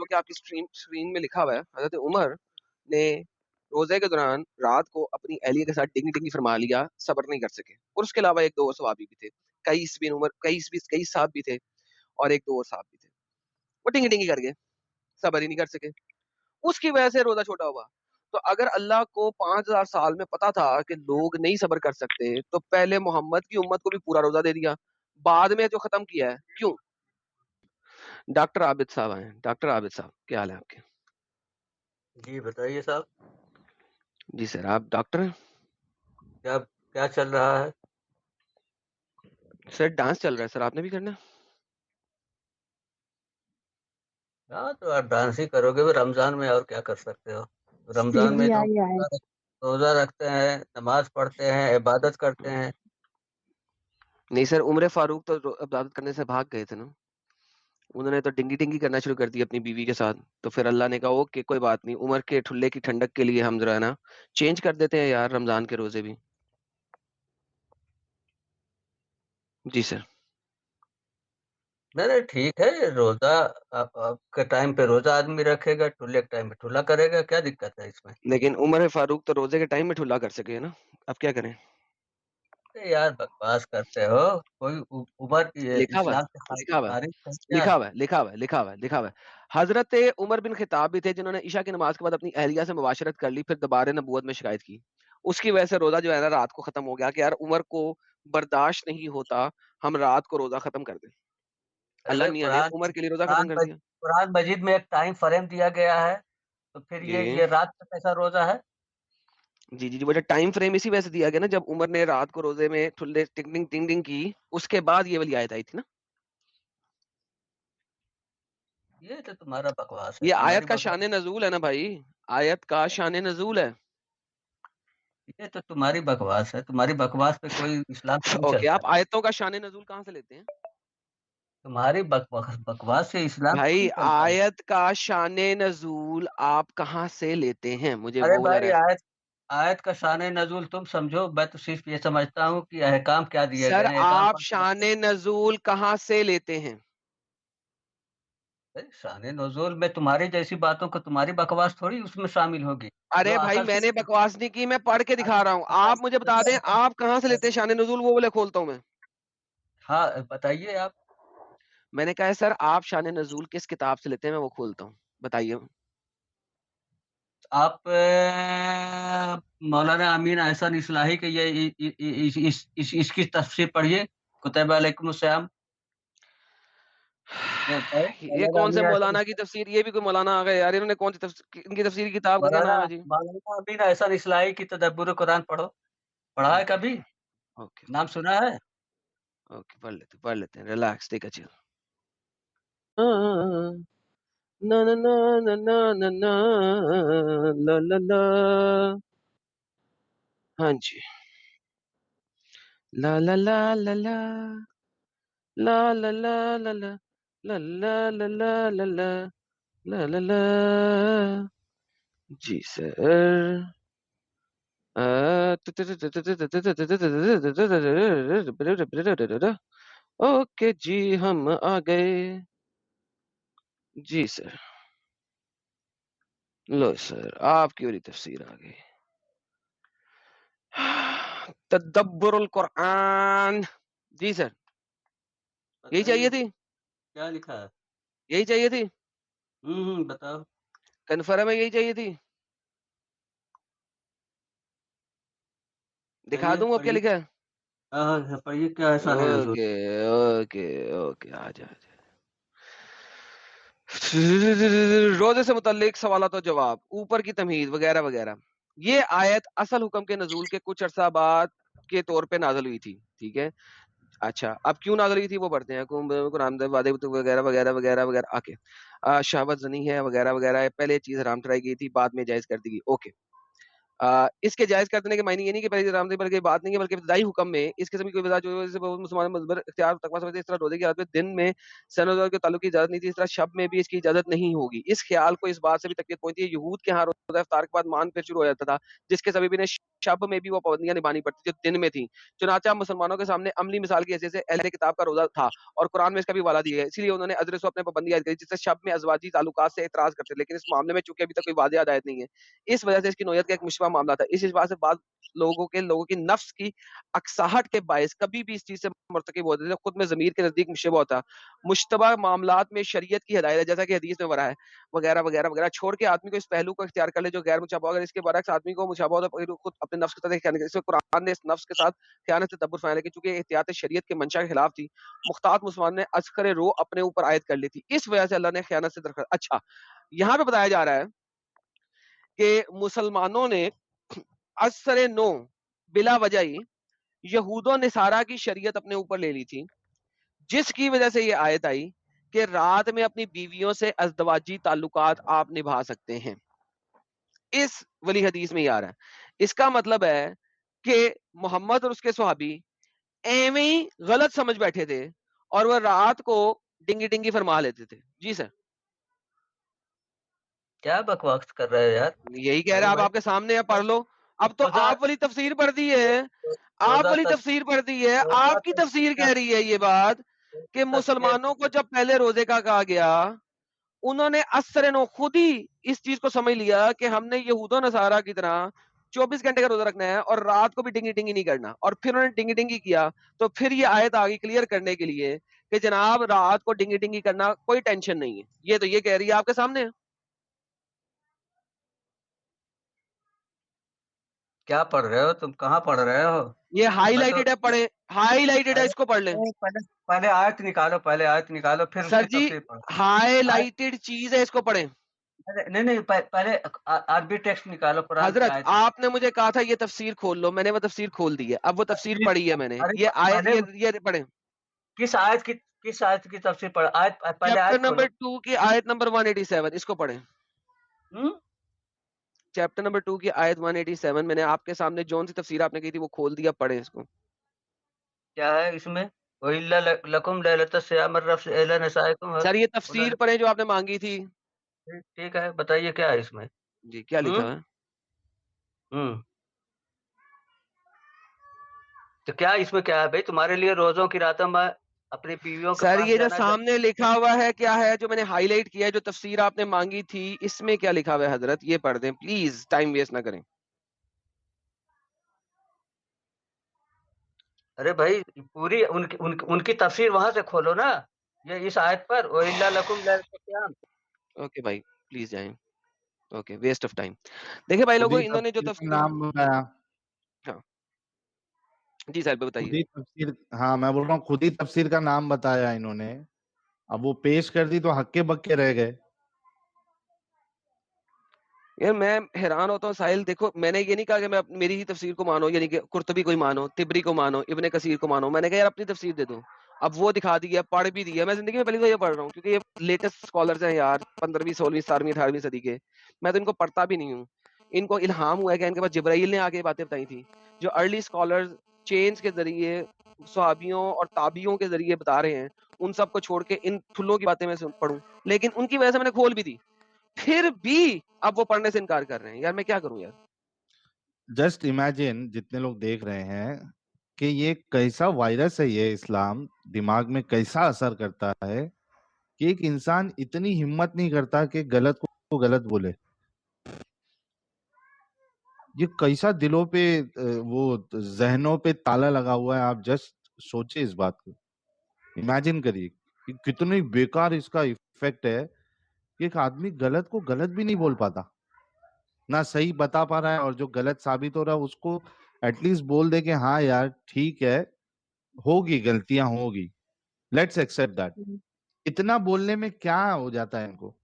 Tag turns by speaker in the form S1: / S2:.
S1: کہ آپ کی اسکرین میں لکھا ہوا ہے حضرت عمر نے روزے کے دوران رات کو اپنی اہلیہ کے ساتھ ڈنگی ڈنگی فرما لیا، صبر نہیں کر سکے. اور اس کے علاوہ ایک دو اور صحابی بھی تھے، کئی صاحب بھی تھے اور ایک دو اور صاحب بھی تھے. وہ ڈنگی ڈنگی کر گئے، صبر ہی نہیں کر سکے، اس کی وجہ سے روزہ چھوٹا ہوا. تو اگر اللہ کو 5000 سال میں پتا تھا کہ لوگ نہیں صبر کر سکتے تو پہلے محمد کی امت کو بھی پورا روزہ دے دیا، بعد میں جو ختم کیا ہے کیوں؟ ڈاکٹر عابد صاحب آئے. ڈاکٹر عابد صاحب کیا حال ہے آپ کے؟
S2: جی بتائیے صاحب.
S1: جی سر، آپ ڈاکٹر ہیں؟
S2: کیا چل رہا ہے؟
S1: سر ڈانس چل رہا ہے سر، آپ نے بھی کرنا ہے؟
S2: ہاں تو آپ ڈانس ہی کرو گے رمضان میں، اور کیا کر سکتے ہو. رمضان میں تو روزہ رکھتے ہیں، نماز پڑھتے ہیں، عبادت کرتے ہیں.
S1: نہیں سر، عمر فاروق تو عبادت کرنے سے بھاگ گئے تھے نا، انہوں نے تو ڈنگی ڈنگی کرنا شروع کر دی اپنی بیوی کے ساتھ. تو پھر اللہ نے کہا کہ کوئی بات نہیں، عمر کے ٹھلے کی ٹھنڈک کے لیے ہم جو ہے نا چینج کر دیتے ہیں یار رمضان کے روزے بھی. جی سر.
S2: نہیں ٹھیک ہے، روزہ آپ کے ٹائم پہ روزہ آدمی رکھے گا، ٹھلے کے ٹائم پہ ٹھلا کرے گا، کیا دقت ہے اس میں؟
S1: لیکن عمر فاروق تو روزے کے ٹائم میں ٹھلا کر سکے نا، اب کیا کریں؟
S2: یار بکواس کرتے ہو. کوئی عمر
S1: لکھا ہوا
S2: اسلام کے
S1: ہے، لکھا ہوا
S2: تاریخ ہے
S1: ہے،
S2: کیا؟
S1: لکھا ہوا ہے، لکھا ہوا ہے، لکھا ہوا ہے، لکھا ہوا ہے. حضرت عمر بن خطاب بھی تھے جنہوں نے عشاء کی نماز کے بعد اپنی اہلیہ سے مباشرت کر لی، پھر دوبارہ نبوت میں شکایت کی. اس کی وجہ سے روزہ جو ہے نا رات کو ختم ہو گیا کہ یار عمر کو برداشت نہیں ہوتا ہم رات کو روزہ ختم کر دیں. اللہ
S2: ارے
S1: میاں نے عمر کے لیے روزہ ختم کر دیا.
S2: قرآن مجید میں ایک ٹائم فریم دیا گیا ہے، تو پھر
S1: جی
S2: یہ رات کا کیسا روزہ ہے؟
S1: جی جی، وہ جو ٹائم فریم اسی وجہ سے دیا گیا نا، جب عمر نے رات کو روزے میں ٹھلے ٹنگ ٹنگ ٹنگ ٹنگ کی، اس کے بعد یہ والی آیت آئی تھی نا.
S2: یہ تو تمہارا بکواس ہے،
S1: یہ
S2: تمہاری
S1: آیت کا
S2: بکواس.
S1: شان نزول ہے نا بھائی، آیت کا شان نزول ہے.
S2: یہ تو تمہاری بکواس ہے، تمہاری بکواس پہ کوئی اسلام نہیں
S1: اوکے،
S2: چلتا.
S1: آپ آیتوں کا شان نزول کہاں سے لیتے ہیں
S2: تمہاری بکواس سے اسلام
S1: بھائی؟
S2: نہیں چلتا ہے.
S1: آیت کا شان نزول آپ کہاں سے لیتے ہیں؟ مجھے
S2: ارے
S1: وہ ذرا.
S2: بھائی آیت کا شان نزول تم سمجھو، میں تو صرف یہ سمجھتا ہوں کہ احکام کیا دیے
S1: سر
S2: گئے ہیں، احکام
S1: آپ
S2: پر
S1: شان نزول کہاں سے لیتے ہیں؟
S2: شان نزول میں تمہاری جیسی باتوں کو، تمہاری بکواس تھوڑی اس میں شامل ہوگی. جو
S1: ارے بھائی
S2: عقل
S1: میں نے
S2: سے
S1: بکواس نہیں کی، میں پڑھ کے دکھا رہا ہوں،
S2: عقل
S1: آپ مجھے بتا دیں آپ کہاں سے لیتے ہیں شان نزول، وہ بولے کھولتا ہوں میں.
S2: ہاں بتائیے آپ.
S1: میں نے کہا ہے سر آپ شان نزول کس کتاب سے لیتے ہیں، میں وہ کھولتا ہوں، بتائیے.
S2: آپ مولانا امین احسن اصلاحی کے یہ اس کی تفسیر پڑھیے، کتب علیکم السلام.
S1: یہ کون سے مولانا کی تفسیر؟ یہ بھی کوئی مولانا آ گئے یار، انہوں نے کون سی ان کی تفسیر کی کتاب کا کیا نام ہے جی؟
S2: مولانا امین احسن اصلاحی کی تدبر قرآن پڑھو. پڑھا ہے
S1: اوکے
S2: کبھی؟
S1: اوکے
S2: نام سنا ہے؟
S1: اوکے، پڑھ لیتے ہیں، ریلیکس، ٹیک اے چل. نا نا نا نا نا نا نا لا لا لا. ہاں جی. لا لا لا لا لا لا لا لا لا لا لا لا لا لا لا لا لا لا. جی سر. اوکے جی ہم آ گئے. جی سر. لو سر آپ کی والی تفسیر آ گئی. تدبر القرآن. جی سر، یہی چاہیے تھی،
S2: کیا لکھا ہے؟
S1: یہی چاہیے تھی،
S2: بتاؤ.
S1: کنفرم ہے یہی چاہیے تھی. دکھا
S2: چاہیے
S1: دوں اب کیا
S2: پڑھیے.
S1: لکھا ہے.
S2: ہاں پڑھیے، کیا ایسا ہے حضور؟
S1: اوکے اوکے اوکے، آ جا. روزے سے متعلق سوالات و جواب، اوپر کی تمہید وغیرہ وغیرہ. یہ آیت اصل حکم کے نزول کے کچھ عرصہ بعد کے طور پہ نازل ہوئی تھی، ٹھیک ہے. اچھا اب کیوں نازل ہوئی تھی وہ پڑھتے ہیں. قرآن وغیرہ وغیرہ وغیرہ وغیرہ. آکے شہوت زنی ہے وغیرہ وغیرہ، پہلے چیز حرام ٹھہرائی گئی تھی، بعد میں جائز کر دی گئی. اوکے. इसके जायज़ कर देने के मायने ये नहीं कि पहले हराम थे, बल्कि बात नहीं है, बल्कि इब्तिदाई हुक्म में इस किस्म की कोई वजह जो है मुसलमान मजबर इख्तियार तकवा समझते हैं, इस तरह रोज़े की हालत में दिन में सनोज़र के ताल्लुक की इजाज़त नहीं थी, इस तरह शब में भी इसकी इजाज़त नहीं होगी। इस ख़्याल को इस बात से भी तक़वियत पहुँचती है, यहूद के यहाँ रोज़ा इफ्तार के बाद मान फिर शुरू हो जाता था, जिसके सभी ने शब में भी वो पाबंदियाँ निभानी पड़ती थी, जो दिन में थी। चुनांचे मुसलमानों के सामने अमली मिसाल की हैसियत से अहले किताब का रोज़ा था और कुरान में इसका भी हवाला दिया है। इसीलिए उन्होंने अज़र से अपने पाबंदी आयद करी, जिससे शब में अज़वाजी ताल्लुकात से एतराज़ करते थे, लेकिन इस मामले में चूँकि अभी तक कोई वाज़ेह हिदायत नहीं है, इस वजह से इसकी नौयत का एक मुशबह मामला था। इस एतबार से बाद लोगों की नफ्स की अक्साहट के बायस कभी भी इस चीज़ से मुर्तकिब होते थे, खुद में ज़मीर के नज़दीक मुशबह होता। मुश्तबह मामलात में शरीयत की हिदायत है, जैसा कि हदीस में वरा है, वगैरह, वगैरह, वगैरह छोड़ के आदमी को इस पहलू को इख्तियार कर ले जो गैर मुशब्बह, अगर इसके बरअक्स आदमी को मुशब्बह हो तो फिर खुद अपने नफ्स के साथ ख़यानत, इसमें कुरान ने इस नफ्स के साथ ख़यानत से तदब्बुर फरमाया, लेकिन चूँकि एहतियात शरीयत के मंशा के खिलाफ थी, मुख्तात मुसलमान ने अस्कर रो अपने ऊपर आयद कर ली थी। इस वजह से अल्लाह ने ख़यानत से दरख़्वास्त। अच्छा, यहाँ पे बताया जा रहा है कि मुसलमानों ने असर नो बिला वजह ही यहूद और नसारा की शरीयत अपने ऊपर ले ली थी, जिसकी वजह से ये आयत आई कि रात में अपनी बीवियों से अज़दवाजी ताल्लुकात आप निभा सकते हैं। इस वली हदीस में ये आ रहा है। इसका मतलब है कि मोहम्मद और उसके सहाबी एवें ही गलत समझ बैठे थे और वह रात को डिंगी-डिंगी फरमा लेते थे। जी सर।
S2: क्या बकवास कर रहे हो यार?
S1: यही कह रहे
S2: अरे
S1: हैं, अब
S2: भाई,
S1: आपके सामने है, पढ़ लो। अब तो
S2: रोज़ा
S1: आप वाली तफसीर पढ़ दी है, आप
S2: रोज़ा
S1: वाली
S2: तस
S1: तफसीर पढ़ दी है,
S2: रोज़ा
S1: आपकी तफसीर
S2: तस्बीह
S1: कह रही है ये बात कि
S2: तस्बीह
S1: मुसलमानों को जब पहले रोजे का कहा गया, उन्होंने असर नो खुद ही इस चीज को समझ लिया कि हमने यहूदो नसारा की तरह 24 घंटे का रोजा रखना है और रात को भी डिंगी डिंगी नहीं करना, और फिर उन्होंने डिंगी डिंगी किया। तो फिर ये आयत आ गई क्लियर करने के लिए कि जनाब रात को डिंगी डिंगी करना कोई टेंशन नहीं है। ये तो ये कह रही है आपके सामने है।
S2: क्या पढ़ रहे हो तुम? कहाँ पढ़ रहे हो?
S1: ये
S2: मैं तो
S1: हाईलाइटेड है, पढ़े, हाईलाइटेड है,
S2: पहले
S1: इसको पढ़ लें।
S2: नहीं, पहले पहले आयत निकालो, फिर
S1: सर
S2: उसकी
S1: जी,
S2: तफसीर पढ़ो। आयत
S1: हाईलाइटेड चीज है, इसको पढ़ें।
S2: नहीं, नहीं, पहले अरबी टेक्स्ट निकालो, कुरान की
S1: हजरत
S2: आयत निकालो।
S1: आपने मुझे कहा था ये तफसीर खोल लो, मैंने वो तफसीर खोल दी है, अब वो तफसीर
S2: अरे
S1: पढ़ी है मैंने।
S2: अरे,
S1: ये आयत,
S2: पहले
S1: ये पढ़ें।
S2: किस आयत की तफसीर पढ़ो? पहले
S1: चैप्टर
S2: आयत
S1: नंबर
S2: खोलो।
S1: 2 की आयत नंबर 187, इसको पढ़ें।
S2: हुँ?
S1: चैप्टर नंबर 2 की आयत 187, मैंने आपके सामने जौन सी तफसीर आपने की थी वो खोल दिया, पढ़ें इसको।
S2: क्या है इसमें? वहिल्ला लकुम लैलतस सियाम अर्रफ़्स इला निसाइकुम
S1: सर ये तफसीर पढ़ें जो आपने मांगी थी।
S2: ठीक ठीक है, बताइए क्या है इसमें?
S1: जी, क्या
S2: हुँ?
S1: लिखा है?
S2: हुँ। तो क्या इसमें क्या है भई? तुम्हारे लिए रोज़ों की रातों में अपनी बीवियों के
S1: सर
S2: पास
S1: ये जो
S2: जाना
S1: सामने लिखा हुआ है क्या है, जो मैंने हाईलाइट किया है, जो तफसीर आपने मांगी थी, इसमें क्या लिखा हुआ है हजरत? ये पढ़ दें प्लीज, टाइम वेस्ट ना करें।
S2: अरे भाई, पूरी उनकी तफसीर वहाँ से खोलो ना। ये इस आयत पर उहिल्ला लकुम लैलतुस सियाम।
S1: ओके भाई, प्लीज जाएं। Okay, waste of time. देखिए भाई
S3: खुद
S1: लोगों,
S3: ही
S1: इन्होंने जो
S3: तफसीर का
S1: तफसीर,
S3: नाम बताया।
S1: हाँ जी साहब
S3: खुद
S1: बताइए।
S3: ही तफसीर, हाँ मैं बोल रहा हूँ, खुद ही तफसीर का नाम बताया इन्होंने। अब वो पेश कर दी तो हक्के बक्के रह गए।
S1: यार मैं हैरान होता हूँ साहिल, देखो मैंने ये नहीं कहा कि मैं मेरी ही तफसीर को मानो, यानी कि कुर्तुबी को ही मानो, तिबरी को मानो, इब्ने कसीर को मानो। मैंने कहा यार अपनी तफसीर दे दो। अब वो दिखा दी है, पढ़ भी दी है। मैं जिंदगी में पहली बार ये पढ़ रहा हूँ, क्योंकि ये लेटेस्ट स्कॉलर्स हैं यार, 15वीं 16वीं 17वीं 18वीं सदी के। मैं तो इनको पढ़ता भी नहीं हूँ। इनको इल्हाम हुआ है कि इनके पास जिब्राइल ने आके बातें बताई थी। जो अर्ली स्कॉलर्स चेंज के जरिए सहाबियों और ताबियों के जरिए बता रहे हैं, उन सब को छोड़ के इन ठुल्लों की बातें मैं पढ़ूं, लेकिन उनकी वजह से मैंने खोल भी दी, फिर भी अब वो पढ़ने से इनकार कर रहे हैं। यार मैं क्या करूं यार।
S3: जस्ट इमेजिन, जितने लोग देख रहे हैं, कि ये कैसा वायरस है, ये इस्लाम दिमाग में कैसा असर करता है कि एक इंसान इतनी हिम्मत नहीं करता कि गलत को गलत बोले। ये कैसा दिलों पे वो जहनों पे ताला लगा हुआ है। आप जस्ट सोचिए इस बात को, इमेजिन करिए कि कितनी बेकार इसका इफेक्ट है कि एक आदमी गलत को गलत भी नहीं बोल पाता, ना सही बता पा रहा है, और जो गलत साबित हो रहा है उसको एटलीस्ट बोल दे कि हाँ यार ठीक है, होगी, गलतियां होगी, लेट्स एक्सेप्ट दैट। इतना बोलने में क्या हो जाता है इनको?